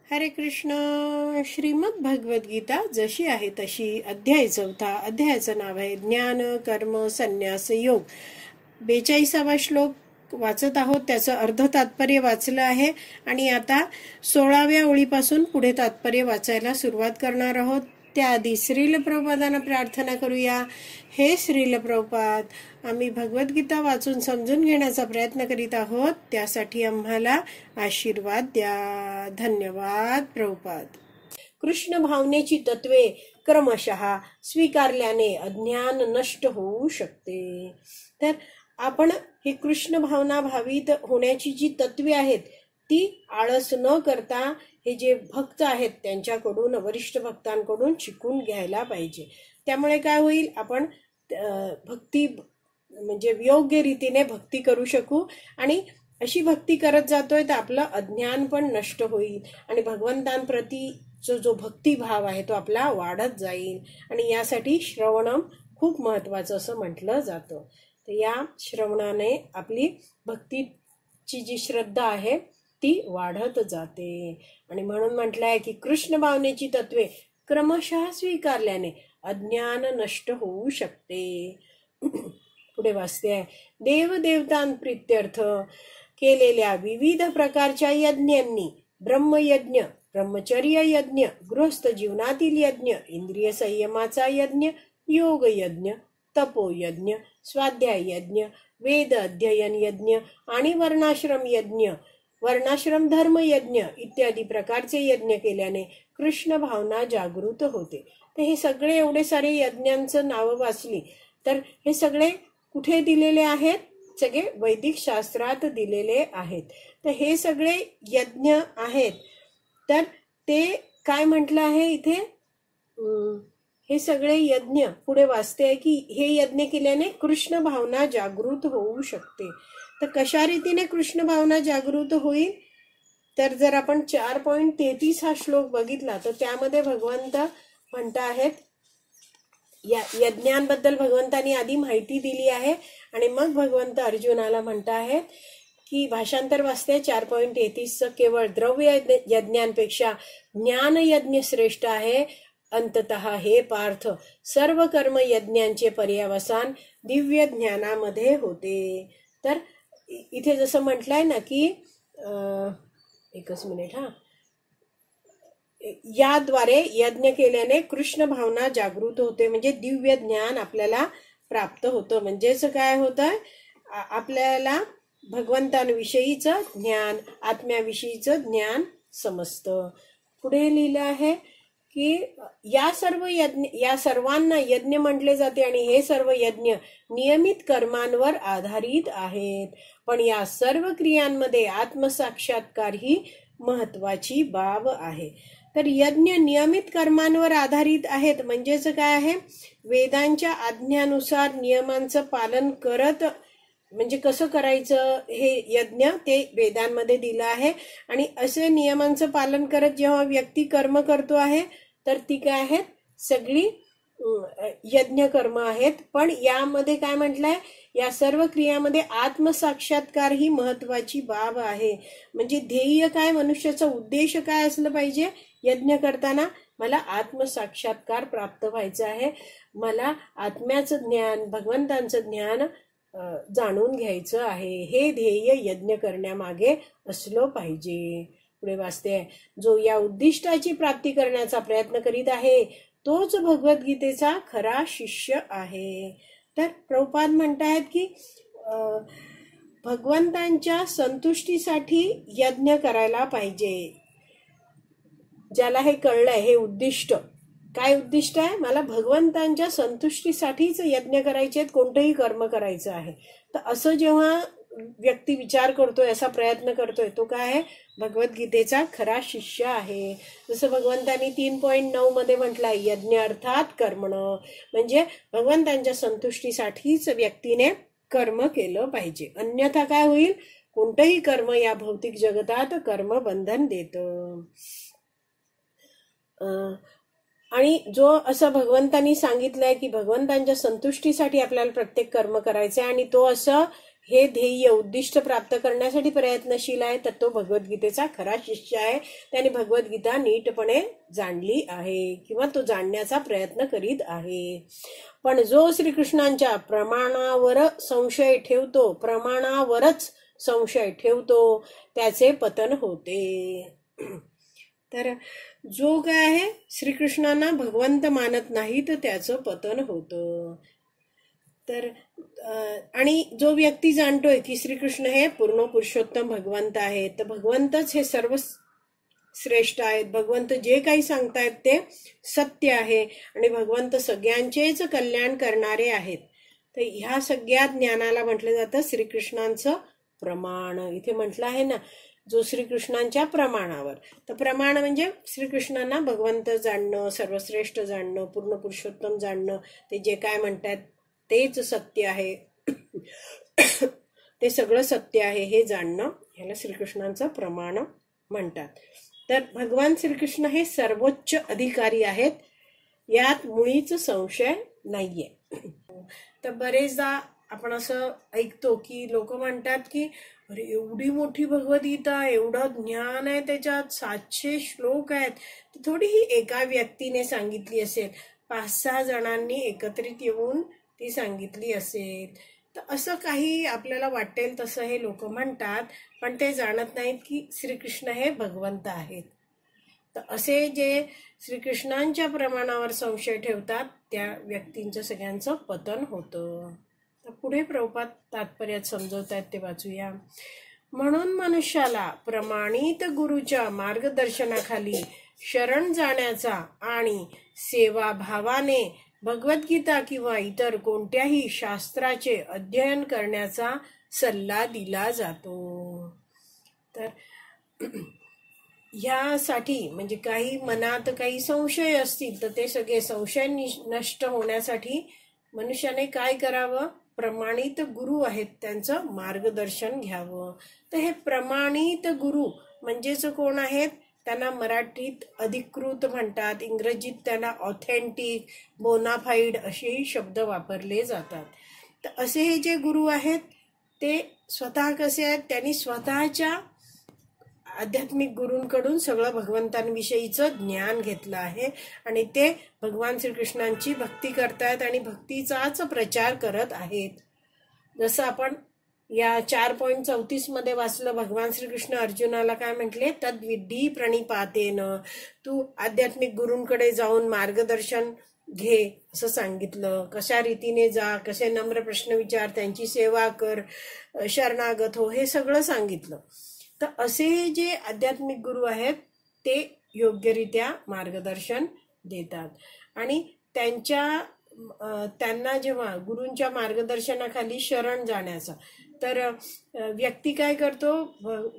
हरे कृष्ण. श्रीमद भगवद गीता जशी आहे तशी, अध्याय 4. अध्यायाचं नाव आहे ज्ञान कर्म संन्यास योग. 42वा श्लोक वाचत आहोत. त्याचं अर्ध तात्पर्य वाचलं आहे आणि आता 16व्या ओळीपासून पुढे तात्पर्य वाचायला सुरुवात करणार आहोत. त्याआधी श्रील प्रभुपादांना प्रार्थना करूया. हे श्रील प्रभुपाद, आम्ही भगवद्गीता वाचून समजून घेण्याचा प्रयत्न करीत आहोत. त्यासाठी आम्हाला आशीर्वाद द्या. धन्यवाद प्रभुपाद. कृष्ण भावनेची तत्वे क्रमशः स्वीकारल्याने अज्ञान नष्ट होऊ शकते. तर आपण हे कृष्ण भावना भावित होण्याची जी तत्वे आहेत ती आळस न करता हे जे भक्त आहेत त्यांच्याकडून, वरिष्ठ भक्तांकडून शिकून घ्यायला पाहिजे. त्यामुळे काय होईल, आपण भक्ती म्हणजे योग्य रीतीने भक्ती करू शकू आणि अशी भक्ती करत जातोय तर आपलं अज्ञान पण नष्ट होईल आणि भगवंतांप्रती जो भक्तिभाव आहे तो आपला वाढत जाईल. आणि यासाठी श्रवणम खूप महत्वाचं असं म्हटलं जातं. तर या श्रवणाने आपली भक्तीची जी श्रद्धा आहे ती वाढत जाते. आणि म्हणून म्हटलं आहे की कृष्ण भावनेची तत्वे क्रमशः स्वीकारल्याने अज्ञान नष्ट होऊ शकते. पुढे वाचते आहे, देवदेवतांप्रित्यर्थ केलेल्या विविध प्रकारच्या यज्ञांनी ब्रह्मयज्ञ, ब्रह्मचर्य यज्ञ, गृहस्थ जीवनातील यज्ञ, इंद्रिय संयमाचा यज्ञ, योग यज्ञ, तपोयज्ञ, स्वाध्याय यज्ञ, वेद अध्ययन यज्ञ आणि वर्णाश्रम यज्ञ, वर्णाश्रम धर्म यज्ञ इत्यादी प्रकारचे यज्ञ केल्याने कृष्ण भावना जागृत होते. तर हे सगळे एवढे सारे यज्ञांचं नावं वाचली तर हे सगळे कुठे दिलेले आहेत? सगळे वैदिक शास्त्रात दिलेले आहेत. तर हे सगळे यज्ञ आहेत. तर ते काय म्हटलं आहे इथे, हे सगळे यज्ञ पुढे वाचते आहे की हे यज्ञ केल्याने कृष्ण भावना जागृत होऊ शकते. तर कशा रीतीने कृष्ण भावना जागृत होईल? तर जर आपण 4.33 हा श्लोक बघितला तर त्यामध्ये भगवंत म्हणत आहेत, या यज्ञांबद्दल भगवंतांनी आधी माहिती दिली आहे आणि मग भगवंत अर्जुनाला म्हणत आहेत की भाषांतर वाचते 4.33चं, केवळ द्रव्य यज्ञांपेक्षा ज्ञान यज्ञ श्रेष्ठ आहे. अंततः हे पार्थ, सर्व कर्म यज्ञांचे पर्यावसान दिव्य ज्ञानामध्ये होते. तर इथे जसं म्हटलंय ना की एकच मिनिट याद्वारे यज्ञ केल्याने कृष्ण भावना जागृत होते, म्हणजे दिव्य ज्ञान आपल्याला प्राप्त होतं. म्हणजेच काय होतं, आपल्याला भगवंतांविषयीचं ज्ञान, आत्म्याविषयीचं ज्ञान समजतं. पुढे लिहिलं आहे की या सर्वांना यज्ञ म्हटले जाते आणि हे सर्व यज्ञ नियमित कर्मांवर आधारित आहेत. पण या सर्व क्रियांमध्ये आत्मसाक्षात्कार ही महत्वाची बाब आहे. तर यज्ञ नियमित कर्मांवर आधारित आहेत म्हणजेच काय आहे, वेदांच्या आज्ञानुसार नियमांचं पालन करत, म्हणजे कसं करायचं हे यज्ञ ते वेदांमध्ये दिलं आहे. आणि असे नियमांचं पालन करत जेव्हा व्यक्ती कर्म करतो आहे तर ती काय आहेत, सगळी यज्ञ कर्म आहेत. पण यामध्ये काय म्हटलंय, या सर्व क्रियामध्ये आत्मसाक्षात्कार ही महत्वाची बाब आहे. म्हणजे ध्येय काय, मनुष्याचा उद्देश काय असलं पाहिजे, यज्ञ करताना मला आत्मसाक्षात्कार प्राप्त व्हायचं आहे, मला आत्म्याचं ज्ञान, भगवंतांचं ज्ञान जाणून घ्यायचं आहे. हे ध्येय यज्ञ करण्यामागे असलं पाहिजे. पुढे वाचते, जो या उद्दिष्टाची प्राप्ती करण्याचा प्रयत्न करीत आहे तोच भगवद्गीतेचा खरा शिष्य आहे. तर प्रभुपाद म्हणतायत की भगवंतांच्या संतुष्टीसाठी यज्ञ करायला पाहिजे. ज्याला हे कळलंय, हे उद्दिष्ट काय उद्दिष्ट आहे, मला भगवंतांच्या संतुष्टीसाठीच यज्ञ करायचे आहेत, कोणतंही कर्म करायचं आहे. तर असं जेव्हा व्यक्ती विचार करतोय, असा प्रयत्न करतोय, तो काय आहे, भगवद्गीतेचा खरा शिष्य आहे. जसं भगवंतांनी 3.9 मध्ये म्हटलंय, यज्ञ अर्थात कर्मणं, म्हणजे भगवंतांच्या संतुष्टीसाठीच व्यक्तीने कर्म केलं पाहिजे. अन्यथा काय होईल, कोणतंही कर्म या भौतिक जगतात कर्म बंधन देतं. आणि जो असं भगवंतांनी सांगितलंय की भगवंतांच्या संतुष्टीसाठी आपल्याला प्रत्येक कर्म करायचंय आणि तो असं हे ध्येय उद्दिष्ट प्राप्त करण्यासाठी प्रयत्नशील आहे तर तो भगवद्गीतेचा खरा शिष्य आहे. त्याने भगवद्गीता नीटपणे जाणली आहे किंवा तो जाणण्याचा प्रयत्न करीत आहे. पण जो श्रीकृष्णांच्या प्रमाणावरच संशय ठेवतो त्याचे पतन होते. तर जो काय आहे श्रीकृष्णांना भगवंत मानत नाही तर त्याचं पतन होतं. तर आणि जो व्यक्ती जाणतोय की श्रीकृष्ण हे पूर्ण पुरुषोत्तम भगवंत आहेत, तर भगवंतच हे सर्व श्रेष्ठ आहेत, भगवंत जे काही सांगतायत ते सत्य आहे आणि भगवंत सगळ्यांचेच कल्याण करणारे आहेत. तर ह्या सगळ्या ज्ञानाला म्हटलं जातं श्रीकृष्णांचं प्रमाण. इथे म्हटलं आहे ना जो श्रीकृष्णांच्या प्रमाणावर. तर प्रमाण म्हणजे श्रीकृष्णांना भगवंत जाणणं, सर्वश्रेष्ठ जाणणं, पूर्ण पुरुषोत्तम जाणणं, ते जे काय म्हणतात तेच सत्य आहे, ते सगळं सत्य आहे हे जाणणं ह्याला श्रीकृष्णांचं प्रमाण म्हणतात. तर भगवान श्रीकृष्ण हे सर्वोच्च अधिकारी आहेत, यात मुळीच संशय नाहीये. तर बरेचदा आपण असं ऐकतो की लोक म्हणतात की अरे एवढी मोठी भगवद्गीता, एवढं ज्ञान आहे त्याच्यात, 700 श्लोक आहेत, तर थोडी ही एका व्यक्तीने सांगितली असेल, 5-6 जणांनी एकत्रित येऊन ती सांगितली असेल. तर असं काही आपल्याला वाटेल तसं हे लोक म्हणतात, पण ते जाणत नाहीत की श्रीकृष्ण हे भगवंत आहेत. तर असे जे श्रीकृष्णांच्या प्रमाणावर संशय ठेवतात त्या व्यक्तींचं सगळ्यांचं पतन होतं. तर पुढे प्रभुपाद तात्पर्यात समजवतात ते वाचूया. म्हणून मनुष्याला प्रमाणित गुरुच्या मार्गदर्शनाखाली शरण जाण्याचा आणि सेवाभावाने भगवद्गीता किंवा इतर कोणत्याही शास्त्राचे अध्ययन करण्याचा सल्ला दिला जातो. तर ह्यासाठी म्हणजे काही मनात काही संशय असतील तर ते सगळे संशय नष्ट होण्यासाठी मनुष्याने काय करावं, प्रमाणित गुरु आहेत त्यांचं मार्गदर्शन घ्यावं. तर हे प्रमाणित गुरु म्हणजेच कोण आहेत, त्यांना मराठीत अधिकृत म्हणतात, इंग्रजीत त्यांना ऑथेंटिक, बोनाफाईड असेही शब्द वापरले जातात. तर असे हे जे गुरु आहेत ते स्वतः कसे आहेत, त्यांनी स्वतःच्या आध्यात्मिक गुरूंकडून सगळं भगवंतांविषयीचं ज्ञान घेतलं आहे आणि ते भगवान श्रीकृष्णांची भक्ती करतायत आणि भक्तीचाच प्रचार करत आहेत. जसं आपण या 4.34 मध्ये वाचलं, भगवान श्रीकृष्ण अर्जुनाला काय म्हटले, तद्विधी प्रणिपातेन, तू आध्यात्मिक गुरूंकडे जाऊन मार्गदर्शन घे असं सांगितलं. कशा रीतीने जा, कसे नम्र प्रश्न विचार, त्यांची सेवा कर, शरणागत हो, हे सगळं सांगितलं. तर असे जे आध्यात्मिक गुरु आहेत ते योग्यरित्या मार्गदर्शन देतात आणि त्यांना जेव्हा गुरूंच्या मार्गदर्शनाखाली शरण जाण्याचा, तर व्यक्ती काय करतो,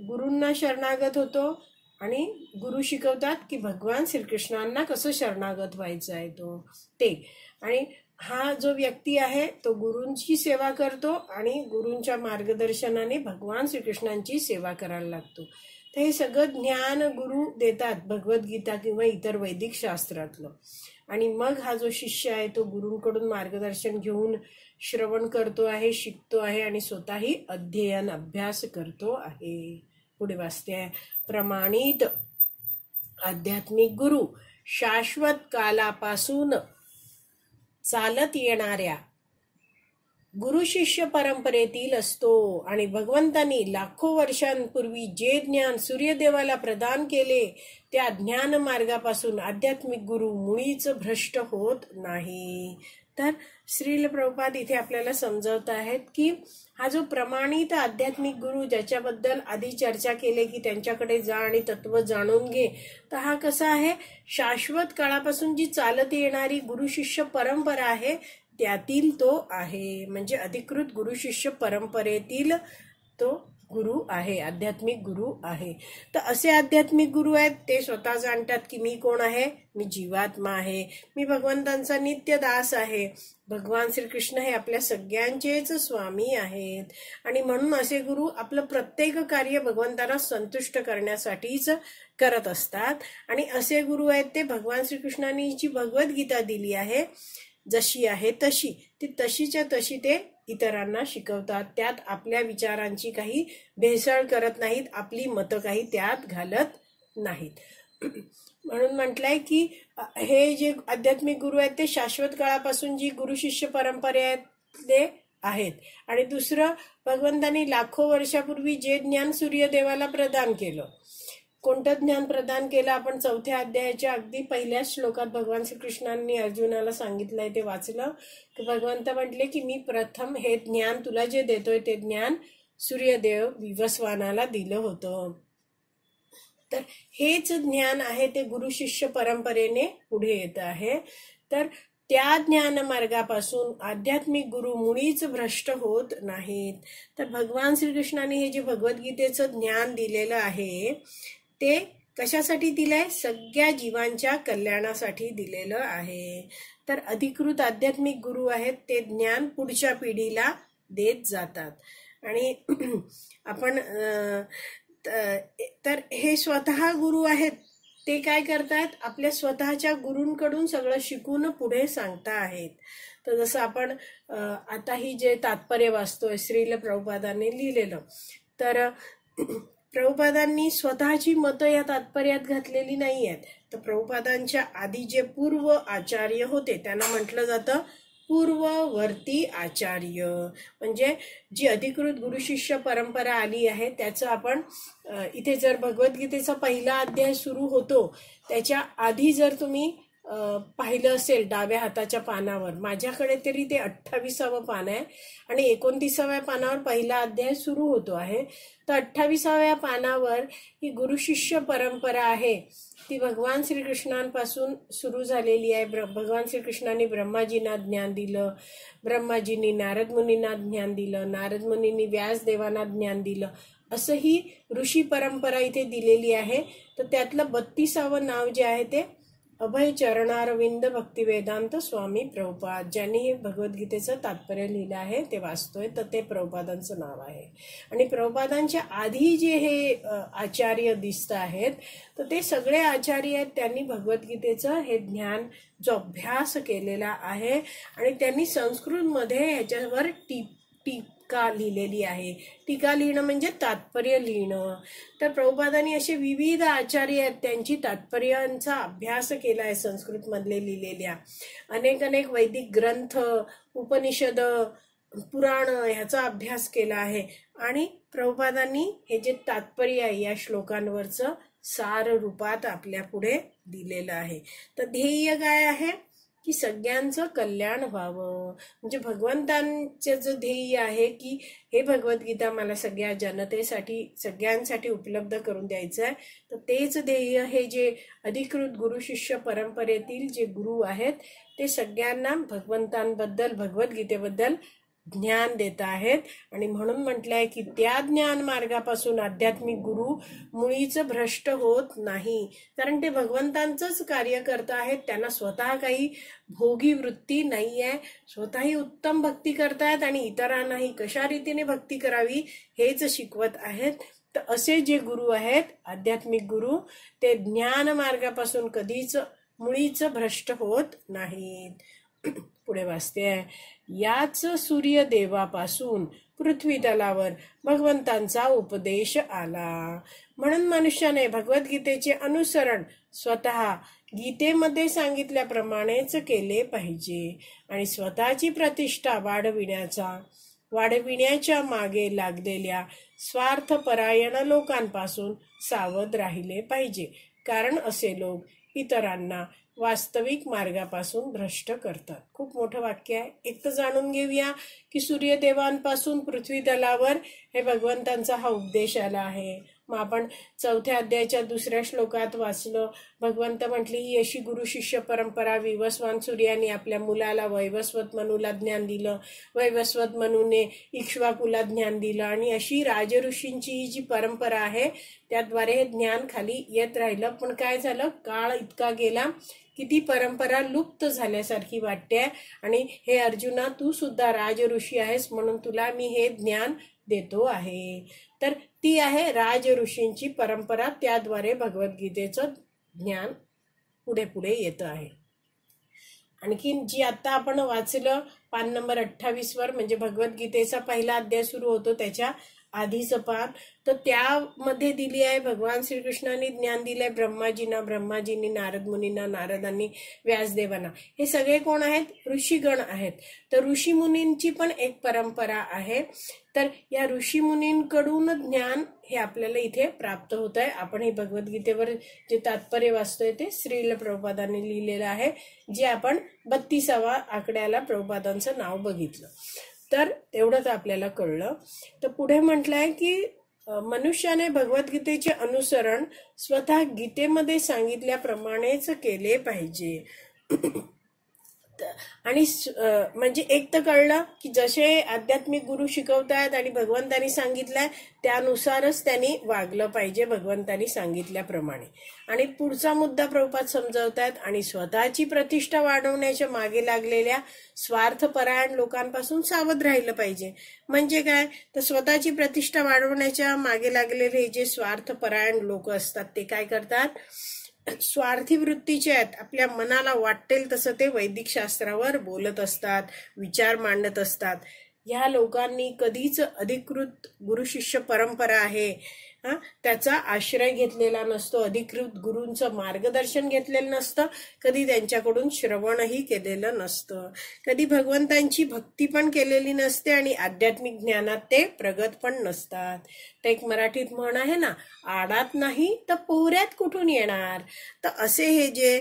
गुरूंना शरणागत होतो आणि गुरु शिकवतात की भगवान श्रीकृष्णांना कसं शरणागत व्हायचं आहे ते. आणि हा जो व्यक्ती आहे तो गुरूंची सेवा करतो आणि गुरूंच्या मार्गदर्शनाने भगवान श्रीकृष्णांची सेवा करायला लागतो. तर हे सगळं ज्ञान गुरु देतात भगवद्गीता किंवा इतर वैदिक शास्त्रातलं. आणि मग हा जो शिष्य आहे तो गुरूंकडून मार्गदर्शन घेऊन श्रवण करतो आहे, शिकतो आहे आणि स्वतःही अध्ययन अभ्यास करतो आहे. पुढे वाचते आहे, प्रमाणित आध्यात्मिक गुरु शाश्वत कालापासून चालत येणाऱ्या गुरु शिष्य परंपरेतील असतो आणि भगवंतांनी लाखो वर्षांपूर्वी जे ज्ञान सूर्यदेवाला प्रदान केले त्या ज्ञान मार्गापासून आध्यात्मिक गुरु मुळीच भ्रष्ट होत नाही. तर श्रील प्रभुपाद इथे आपल्याला समजावत आहेत की हा जो प्रमाणित आध्यात्मिक गुरु ज्याच्याबद्दल आधी चर्चा केली की त्यांच्याकडे जा आणि तत्व जाणून घे, तर हा कसा आहे, शाश्वत काळापासून जी चालत येणारी गुरु शिष्य परंपरा आहे त्यातील तो आहे. म्हणजे अधिकृत गुरु शिष्य परंपरेतील तो गुरु आहे, आध्यात्मिक गुरु आहे. तर असे आध्यात्मिक गुरु आहेत ते स्वतः जाणतात की मी कोण आहे, मी जीवात्मा आहे, मी भगवंतांचा नित्य दास आहे, भगवान श्रीकृष्ण हे आपल्या सगळ्यांचेच स्वामी आहेत. आणि म्हणून असे गुरु आपलं प्रत्येक कार्य भगवंतांना संतुष्ट करण्यासाठीच करत असतात. आणि असे गुरु आहेत ते भगवान श्रीकृष्णांनी जी भगवद्गीता दिली आहे जशी आहे तशी, ती तशीच्या तशी ते इतरांना शिकवतात. त्यात आपल्या विचारांची काही भेसळ करत नाहीत, आपली मतं काही त्यात घालत नाहीत. म्हणून म्हटलंय की हे जे आध्यात्मिक गुरु आहेत ते शाश्वत काळापासून जी गुरु शिष्य परंपरेतले आहेत. आणि दुसरं, भगवंतांनी लाखो वर्षापूर्वी जे ज्ञान सूर्यदेवाला प्रदान केलं. कोणतं ज्ञान प्रदान केलं? आपण 4थ्या अध्यायाच्या अगदी पहिल्याच श्लोकात भगवान श्रीकृष्णांनी अर्जुनाला सांगितलंय, ते वाचलं की भगवंत म्हटले की मी प्रथम हे ज्ञान तुला जे देतोय ते ज्ञान सूर्यदेव विवस्वानाला दिलं होतं. तर हेच ज्ञान आहे ते गुरु शिष्य परंपरेने पुढे येत आहे. तर त्या ज्ञान मार्गापासून आध्यात्मिक गुरु मुळीच भ्रष्ट होत नाहीत. तर भगवान श्रीकृष्णाने हे जे भगवद्गीतेचं ज्ञान दिलेलं आहे ते कशासाठी दिलंय? सगळ्या जीवांच्या कल्याणासाठी दिलेलं आहे. तर अधिकृत आध्यात्मिक गुरु आहेत ते ज्ञान पुढच्या पिढीला देत जातात. आणि आपण तर हे स्वतः गुरु आहेत ते काय करतात? आपल्या स्वतःच्या गुरूंकडून सगळं शिकून पुढे सांगता आहेत. तर जसं आपण आता ही जे तात्पर्य वाचतोय श्रील प्रभुपादांनी लिहिलेलं, तर प्रभुपादांनी स्वतःची मतं या तात्पर्यात घातलेली नाही आहेत. तर प्रभुपादांच्या आधी जे पूर्व आचार्य होते त्यांना म्हटलं जातं पूर्ववर्ती आचार्य. म्हणजे जी अधिकृत गुरु शिष्य परंपरा आली आहे त्याचं आपण इथे जर भगवद्गीतेचा पहिला अध्याय सुरू होतो त्याच्या आधी जर तुम्ही पाहिलं असेल डाव्या हाताच्या पानावर, माझ्याकडे तरी ते 28वं पान आहे आणि 29व्या पानावर पहिला अध्याय सुरू होतो आहे. तर 28व्या पानावर ही गुरु शिष्य परंपरा आहे ती भगवान श्रीकृष्णांपासून सुरू झालेली आहे. भगवान श्रीकृष्णांनी ब्रह्माजींना ज्ञान दिलं, ब्रह्माजींनी नारद मुनींना ज्ञान दिलं, नारद मुनींनी व्यासदेवांना ज्ञान दिलं, असं ही ऋषी परंपरा इथे दिलेली आहे. तर त्यातलं 32वं नाव जे आहे ते अभय चरणारविंद भक्तिवेदांत स्वामी प्रभुपाद, ज्यांनी हे भगवद्गीतेचं तात्पर्य लिहिलं आहे ते वाचतोय. तर ते प्रभुपादांचं नाव आहे. आणि प्रभुपादांच्या आधी जे हे आचार्य दिसत आहेत तर ते सगळे आचार्य आहेत त्यांनी भगवद्गीतेचं हे ज्ञान जो अभ्यास केलेला आहे आणि त्यांनी संस्कृतमध्ये ह्याच्यावर टीका लिहिलेली आहे. टीका लिहिणं म्हणजे तात्पर्य लिहिणं. तर प्रभुपादांनी असे विविध आचार्य आहेत त्यांची तात्पर्यांचा अभ्यास केला आहे संस्कृतमधले लिहिलेल्या. अनेक वैदिक ग्रंथ, उपनिषद, पुराण ह्याचा अभ्यास केला आहे. आणि प्रभुपादांनी हे जे तात्पर्य आहे या श्लोकांवरचं सार रूपात आपल्या पुढे दिलेलं आहे. तर ध्येय काय आहे की सगळ्यांचं कल्याण व्हावं. म्हणजे भगवंतांचं जो ध्येय आहे की हे भगवद्गीता मला सगळ्या जनतेसाठी सगळ्यांसाठी उपलब्ध करून द्यायचं आहे. तर तेच ध्येय हे जे अधिकृत गुरु शिष्य परंपरेतील जे गुरु आहेत ते सगळ्यांना भगवंतांबद्दल भगवद्गीतेबद्दल ज्ञान देत आहेत. आणि म्हणून म्हटलंय की त्या ज्ञान मार्गापासून आध्यात्मिक गुरु मुळीच भ्रष्ट होत नाही. कारण ते भगवंतांचंच कार्य करत आहेत. त्यांना स्वतः काही भोगी वृत्ती नाहीये, स्वतःही उत्तम भक्ती करतायत आणि इतरांनाही कशा रीतीने भक्ती करावी हेच शिकवत आहेत. तर असे जे गुरु आहेत आध्यात्मिक गुरु ते ज्ञान मार्गापासून कधीच मुळीच भ्रष्ट होत नाहीत. पुढे वाचते आहे, याच सूर्यदेवापासून पृथ्वी तलावर भगवंतांचा उपदेश आला. म्हणून मनुष्याने भगवद्गीतेचे अनुसरण स्वतः गीतेमध्ये सांगितल्याप्रमाणेच केले पाहिजे आणि स्वतःची प्रतिष्ठा वाढविण्याच्या मागे लागलेल्या स्वार्थपरायण लोकांपासून सावध राहिले पाहिजे. कारण असे लोक इतरांना वास्तविक मार्गापासून भ्रष्ट करतात. खूप मोठं वाक्य आहे. एक तर जाणून घेऊया की सूर्यदेवांपासून पृथ्वी तलावर हे भगवंतांचा हा उपदेश आला आहे. मग आपण 4थ्या अध्यायाच्या 2ऱ्या श्लोकात वाचलं, भगवंत म्हटली ही अशी गुरु शिष्य परंपरा. विवस्वान सूर्याने आपल्या मुलाला वैवस्वत मनूला ज्ञान दिलं, वैवस्वत मनूने इक्ष्वाकुला ज्ञान दिलं आणि अशी राजऋषींची ही जी परंपरा आहे त्याद्वारे हे ज्ञान खाली येत राहिलं. पण काय झालं, काळ इतका गेला की ती परंपरा लुप्त झाल्यासारखी वाटते. आणि हे अर्जुना, तू सुद्धा राजऋषी आहेस म्हणून तुला मी हे ज्ञान देतो आहे. तर ती आहे राज ऋषींची परंपरा. त्याद्वारे भगवद्गीतेचं ज्ञान पुढे पुढे येत आहे. आणखीन जी आता आपण वाचलं पान नंबर 28 वर, म्हणजे भगवद्गीतेचा पहिला अध्याय सुरू होतो त्याच्या आधीचं पान, तर त्यामध्ये दिली आहे भगवान श्रीकृष्णांनी ज्ञान दिलंय ब्रह्माजींना, ब्रह्माजींनी नारद मुनींना, नारदांनी व्यासदेवांना. हे सगळे कोण आहेत? ऋषीगण आहेत. तर ऋषी मुनींची पण एक परंपरा आहे. तर या ऋषी मुनींकडून ज्ञान हे आपल्याला इथे प्राप्त होत आहे. आपण हे भगवद्गीतेवर जे तात्पर्य वाचतोय ते श्रील प्रभुपादांनी लिहिलेलं आहे, जे आपण 32व्या आकड्याला प्रभुपादांचं नाव बघितलं. तर तेवढंच आपल्याला कळलं. तर पुढे म्हटलंय की मनुष्याने भगवद्गीतेचे अनुसरण स्वतः गीतेमध्ये सांगितल्याप्रमाणेच केले पाहिजे. आणि म्हणजे एक तर कळलं की जसे आध्यात्मिक गुरु शिकवतायत आणि भगवंतांनी सांगितलंय त्यानुसारच त्यांनी वागलं पाहिजे भगवंतांनी सांगितल्याप्रमाणे. आणि पुढचा मुद्दा प्रभुपाद समजावतायत, आणि स्वतःची प्रतिष्ठा वाढवण्याच्या मागे लागलेल्या स्वार्थपरायण लोकांपासून सावध राहिलं पाहिजे. म्हणजे काय तर स्वतःची प्रतिष्ठा वाढवण्याच्या मागे लागलेले जे स्वार्थपरायण लोक असतात ते काय करतात, स्वार्थी वृत्तीचे आहेत. आपल्या मनाला वाटेल तसं ते वैदिक शास्त्रावर बोलत असतात, विचार मांडत असतात. ह्या लोकांनी कधीच अधिकृत गुरु शिष्य परंपरा आहे त्याचा आश्रय घेतलेला नसतो, अधिकृत गुरूंचं मार्गदर्शन घेतलेलं नसतं, कधी त्यांच्याकडून श्रवणही केलेलं नसतं, कधी भगवंतांची भक्ती पण केलेली नसते आणि आध्यात्मिक ज्ञानात ते प्रगत पण नसतात. तर एक मराठीत म्हण आहे ना, आडात नाही तर पोहऱ्यात कुठून येणार. तर असे हे जे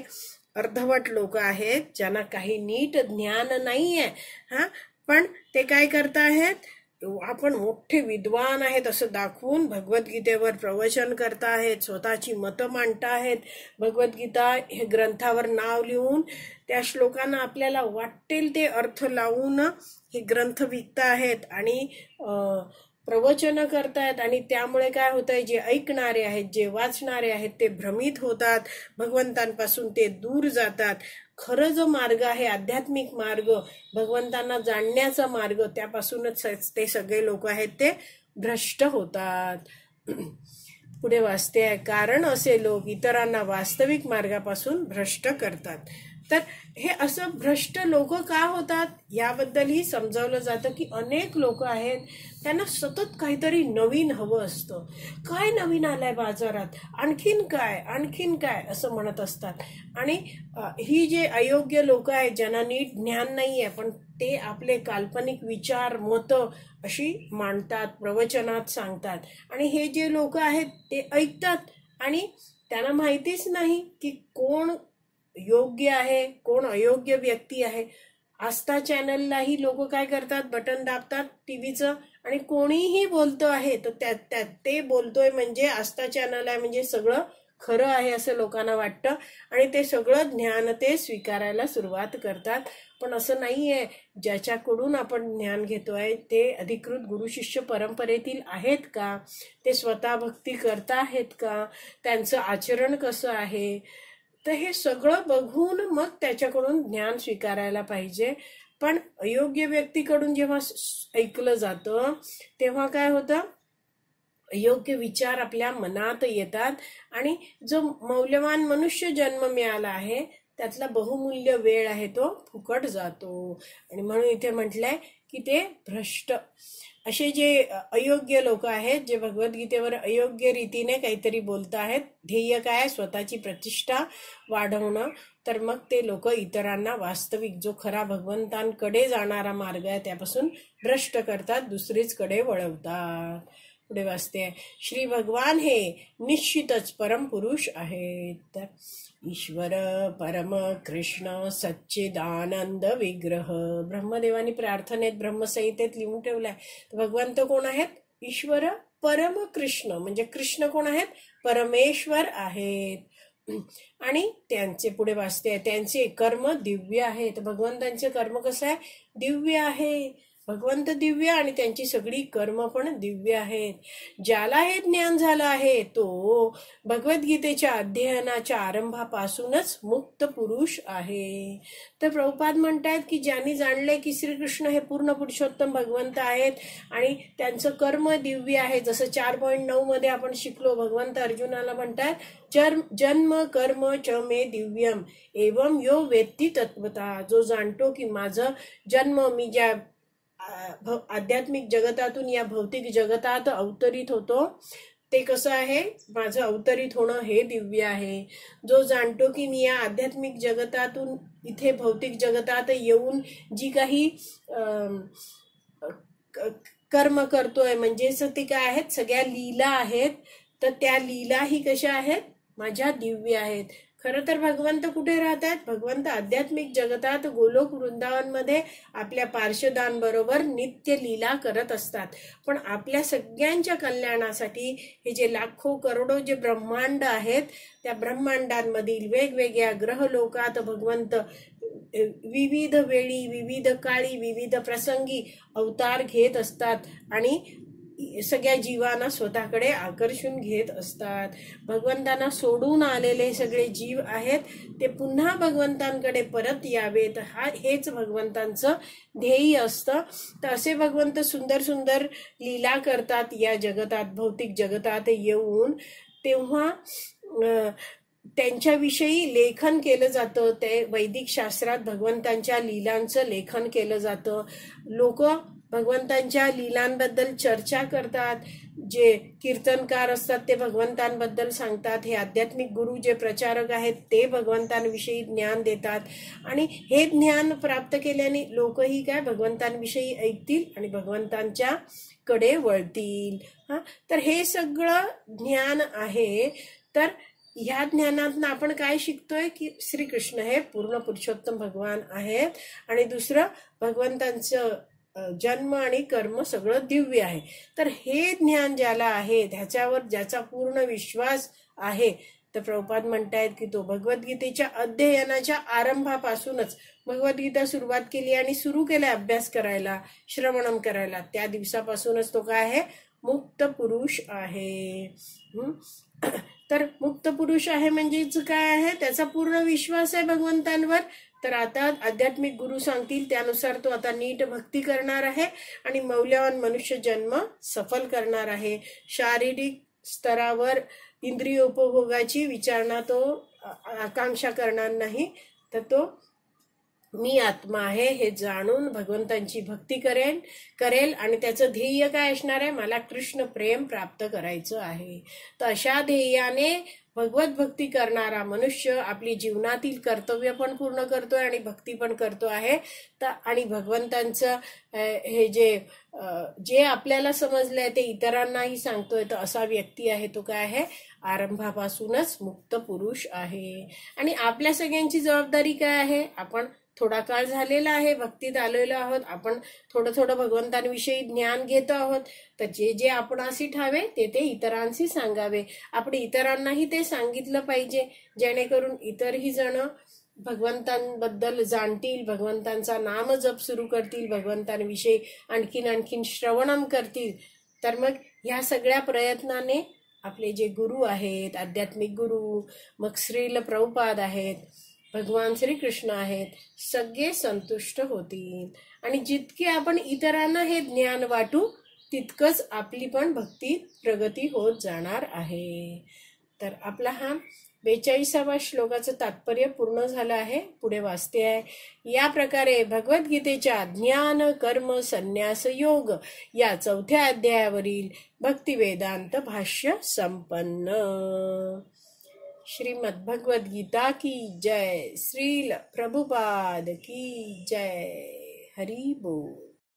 अर्धवट लोक आहेत ज्यांना काही नीट ज्ञान नाहीये पण ते काय करतायत, आपण मोठे विद्वान आहेत असं दाखवून भगवद्गीतेवर प्रवचन करतायत, स्वतःची मतं मांडतायत, भगवद्गीता हे ग्रंथावर नाव लिहून त्या श्लोकांना आपल्याला वाटेल ते अर्थ लावून हे ग्रंथ विकतायत आणि प्रवचन करतायत. आणि त्यामुळे काय होतंय, जे ऐकणारे आहेत, जे वाचणारे आहेत ते भ्रमित होतात, भगवंतांपासून ते दूर जातात. खरं जो मार्ग आहे आध्यात्मिक मार्ग, भगवंतांना जाणण्याचा मार्ग, त्यापासूनच ते सगळे लोक आहेत ते भ्रष्ट होतात. पुढे वाचते आहे, कारण असे लोक इतरांना वास्तविक मार्गापासून भ्रष्ट करतात. तर हे असं भ्रष्ट लोक का होतात याबद्दलही समजावलं जातं की अनेक लोक आहेत त्यांना सतत काहीतरी नवीन हवं असतं. काय नवीन आलंय बाजारात, आणखीन काय असं म्हणत असतात. आणि ही जे अयोग्य लोक आहेत ज्यांना नीट ज्ञान नाहीये पण ते आपले काल्पनिक विचार मतं अशी मांडतात, प्रवचनात सांगतात. आणि हे जे लोक आहेत ते ऐकतात आणि त्यांना माहितीच नाही की कोण योग्य आहे कोण अयोग्य व्यक्ती आहे. आस्था चॅनललाही लोक काय करतात, बटन दाबतात टीव्हीचं आणि कोणीही बोलतो आहे तर ते बोलतोय म्हणजे आस्था चॅनल आहे म्हणजे सगळं खरं आहे असं लोकांना वाटतं आणि ते सगळं ज्ञान ते स्वीकारायला सुरुवात करतात. पण असं नाहीये. ज्याच्याकडून आपण ज्ञान घेतोय ते अधिकृत गुरु शिष्य परंपरेतील आहेत का, ते स्वतः भक्ती करता आहेत का, त्यांचं आचरण कसं आहे, तर हे सगळं बघून मग त्याच्याकडून ज्ञान स्वीकारायला पाहिजे. पण अयोग्य व्यक्तीकडून जेव्हा ऐकलं जातं तेव्हा काय होतं, अयोग्य विचार आपल्या मनात येतात आणि जो मौल्यवान मनुष्य जन्म मिळाला आहे त्यातला बहुमूल्य वेळ आहे तो फुकट जातो. आणि म्हणून इथे म्हटलंय की ते भ्रष्ट असे जे अयोग्य लोक आहेत जे भगवद्गीतेवर अयोग्य रीतीने काहीतरी बोलत आहेत, ध्येय काय, स्वतःची प्रतिष्ठा वाढवणं, तर मग ते लोक इतरांना वास्तविक जो खरा भगवंतांकडे जाणारा मार्ग आहे त्यापासून भ्रष्ट करतात, दुसरीचकडे वळवतात. पुढे वाचते, श्री भगवान हे निश्चितच परमपुरुष आहेत. ईश्वर परम कृष्ण सच्चिदानंद विग्रह. ब्रह्मदेवानी प्रार्थनेत ब्रह्मसंहितेत लिहून ठेवलाय. भगवंत कोण आहेत, ईश्वर परम कृष्ण म्हणजे कृष्ण कोण आहेत, परमेश्वर आहेत. आणि त्यांचे पुढे वाचते त्यांचे कर्म दिव्य आहेत. भगवंतांचे कर्म कसं आहे, दिव्य आहे. भगवंत दिव्य आणि त्यांची सगळी कर्म पण दिव्य आहेत. ज्याला हे ज्ञान झालं आहे तो भगवद्गीतेच्या अध्ययनाच्या आरंभापासूनच मुक्त पुरुष आहे. तर प्रभुपाद म्हणतात की ज्यांनी जाणले की श्रीकृष्ण हे पूर्ण पुरुषोत्तम भगवंत आहेत आणि त्यांचं कर्म दिव्य आहे, जसं 4.9 मध्ये आपण शिकलो, भगवंत अर्जुनाला म्हणतात जन्म कर्म च मे दिव्यम एवं यो वेत्ती तत्वता. जो जाणतो की माझं जन्म, मी ज्या आध्यात्मिक जगतातून या भौतिक जगतात अवतरित होतो ते कसं आहे, माझं अवतरित होणं हे दिव्य आहे. जो जाणतो की मी या आध्यात्मिक जगतातून इथे भौतिक जगतात येऊन जी काही कर्म करतोय, म्हणजेच ते काय आहेत, सगळ्या लीला आहेत, तर त्या लीला ही कशा आहेत, माझ्या दिव्य आहेत. खरं तर भगवंत कुठे राहतात, भगवंत आध्यात्मिक जगतात गोलोक वृंदावनमध्ये आपल्या पार्षदांबरोबर नित्य लीला करत असतात. पण आपल्या सगळ्यांच्या कल्याणासाठी हे जे लाखो करोडो जे ब्रह्मांड आहेत, त्या ब्रह्मांडांमधील वेगवेगळ्या ग्रहलोकात भगवंत विविध वेळी, विविध काळी, विविध प्रसंगी अवतार घेत असतात आणि सगळ्या जीवांना स्वतःकडे आकर्षून घेत असतात. भगवंतांना सोडून आलेले सगळे जीव आहेत ते पुन्हा भगवंतांकडे परत यावेत, हेच भगवंतांचं ध्येय असतं. तर असे भगवंत सुंदर सुंदर लीला करतात या जगतात, भौतिक जगतात येऊन. तेव्हा त्यांच्याविषयी लेखन केलं जातं. ते वैदिक शास्त्रात भगवंतांच्या लीलांचं लेखन केलं जातं. लोक भगवंतांच्या लीलांबद्दल चर्चा करतात. जे कीर्तनकार असतात ते भगवंतांबद्दल सांगतात. हे आध्यात्मिक गुरु जे प्रचारक आहेत ते भगवंतांविषयी ज्ञान देतात. आणि हे ज्ञान प्राप्त केल्याने लोकही काय भगवंतांविषयी ऐकतील आणि भगवंतांच्या कडे वळतील. तर हे सगळं ज्ञान आहे. तर ह्या ज्ञानात आपण काय शिकतोय की श्रीकृष्ण हे पूर्ण पुरुषोत्तम भगवान आहेत आणि दुसरं भगवंतांचं जन्म आणि कर्म सगळं दिव्य आहे. तर हे ज्ञान ज्याला आहे, ह्याच्यावर ज्याचा पूर्ण विश्वास आहे, तर प्रभुपाद म्हणतायत की तो भगवद्गीतेच्या अध्ययनाच्या आरंभापासूनच, भगवद्गीता सुरुवात केली आणि सुरू केला अभ्यास करायला, श्रवणम करायला, त्या दिवसापासूनच तो काय आहे, मुक्त पुरुष आहे. तर मुक्त पुरुष आहे म्हणजेच काय आहे, त्याचा पूर्ण विश्वास आहे भगवंतांवर. तर आता आध्यात्मिक गुरु सांगतील त्यानुसार तो आता नीट भक्ती करणार आहे आणि मौल्यवान मनुष्य जन्म सफल करणार आहे. शारीरिक स्तरावर इंद्रिय उपभोगाची विचारणा तो आकांक्षा करणार नाही, तर तो मी आत्मा आहे हे जाणून भगवंतांची भक्ती करेल आणि त्याचं ध्येय काय असणार आहे, मला कृष्ण प्रेम प्राप्त करायचं आहे. तर अशा ध्येयाने भगवत भक्ती करणारा मनुष्य आपली जीवनातील कर्तव्य पण पूर्ण करतोय आणि भक्ती पण करतो आहे. तर आणि भगवंतांचं हे जे आपल्याला समजलंय ते इतरांनाही सांगतोय. तर असा व्यक्ती आहे तो काय आहे, आरंभापासूनच मुक्त पुरुष आहे. आणि आपल्या सगळ्यांची जबाबदारी काय आहे, आपण थोडा काळ झालेला आहे, भक्तीत आलेलो आहोत, आपण थोडं थोडं भगवंतांविषयी ज्ञान घेतो आहोत. तर जे आपणाशी ठावे ते इतरांशी सांगावे. आपण इतरांनाही ते सांगितलं पाहिजे, जेणेकरून इतरही जण भगवंतांबद्दल जाणतील, भगवंतांचा नाम जप सुरू करतील, भगवंतांविषयी आणखीन श्रवणम करतील. तर मग ह्या सगळ्या प्रयत्नाने आपले जे गुरु आहेत, आध्यात्मिक गुरु, मग श्रील प्रभुपाद आहेत, भगवान श्रीकृष्ण आहेत, सगळे संतुष्ट होतील. आणि जितके आपण इतरांना हे ज्ञान वाटू तितकंच आपली पण भक्ती प्रगती होत जाणार आहे. तर आपला हा 42व्या श्लोकाचं तात्पर्य पूर्ण झालं आहे. पुढे वाचते आहे. या प्रकारे भगवद्गीतेच्या ज्ञान कर्म संन्यास योग या 4थ्या अध्यायावरील भक्तिवेदांत भाष्य संपन्न. श्रीमद् भगवद गीता की जय. श्रील प्रभुपाद की जय. हरि बोल.